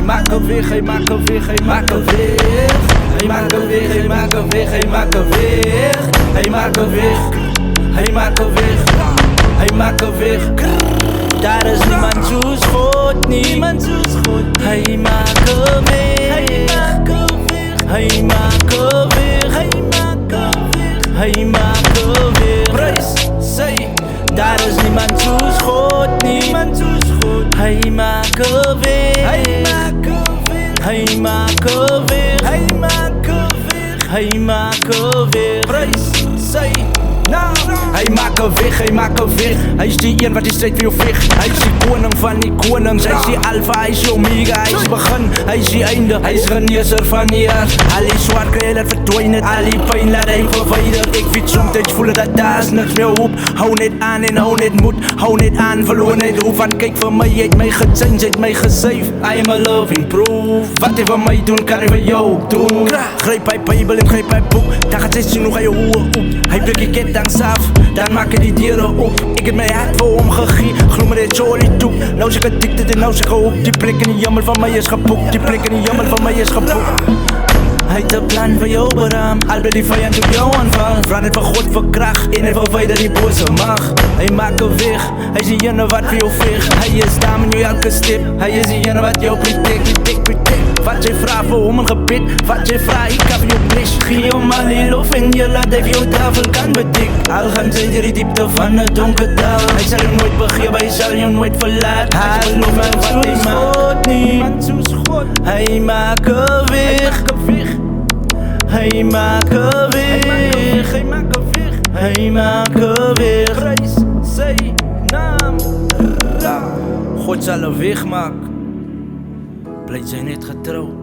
Hij maakt een weg, hij maakt een weg, hij maakt een weg. Hij maakt een weg, hij maakt een weg, hij maakt een weg. Hij maakt een weg, hij maakt een weg. Hij maakt een weg. Daar is niemand zo goed, niemand zo goed. Hij maakt een weg, hij maakt een weg. Hij maakt een weg, hij maakt een weg. Hij maakt een weg. Prijs, say. Daar is niemand zo goed, niemand zo goed. Hij maakt een weg, hij maakt een weg. Hij maakt een weg, hij maakt een weg. Hij maakt een weg. Prijs, say. Hij maakt een weg, hij maakt een weg. Hij is die een wat die strijd voor jou vecht. Hij is die koning van die konings. Hij is die alpha, hij is die omega. Hij is begin, hij is die einde. Hij is geneeser van die eers. Al die zwaar krijg dat verdwijnen. Al die pijn laat hij verwijder. Ik weet soms voelen dat daar is niks meer op. Hou net aan en hou net moed. Hou net aan, verloor net hoef. Want kijk voor mij, hij heeft mij gechange, hij heeft mij gesaved. I am a loving proof. Wat hij voor mij doen, kan hij voor jou ook doen. Grijp bij Bijbel en grijp bij boek. Dan gaat 16 nog aan je hoer op. Hij breekt je kettings af, dan maken die dieren op. Ik heb mijn hart voor hem gegeven, geloof me dit zo niet toe. Nou zeg ik addicted en nou zeg ik ook. Die plek in die jammer van mij is geboekt. Die plek in die jammer van mij is geboekt. Hij heeft een plan voor jou beraam. Al bij die vijand op jou aanval. Vraag het van God voor kracht en van verwijder die boze mag. Hij maakt een weg, hij is die ene wat voor jou vecht. Hij is daar met jou elke stip. Hij is die ene wat jou protect. Wat jij vraagt voor om een gebed. Wat jij vraagt, ik heb jou bliss. Geef jou maar die lof en je laat hij jou tafel kan bedikken. Al gaan zij die diepte van het donker dal. Hij zal je nooit begeven, hij zal je nooit verlaten. Hij belooft mij wat hij maakt. Niemand zo schot. Hij maakt een weg. Hij maakt een weg. Hij maakt een weg. Hij maakt een weg. Prijs zijn naam. God zal een weg maken. Blijf zij net getrouw.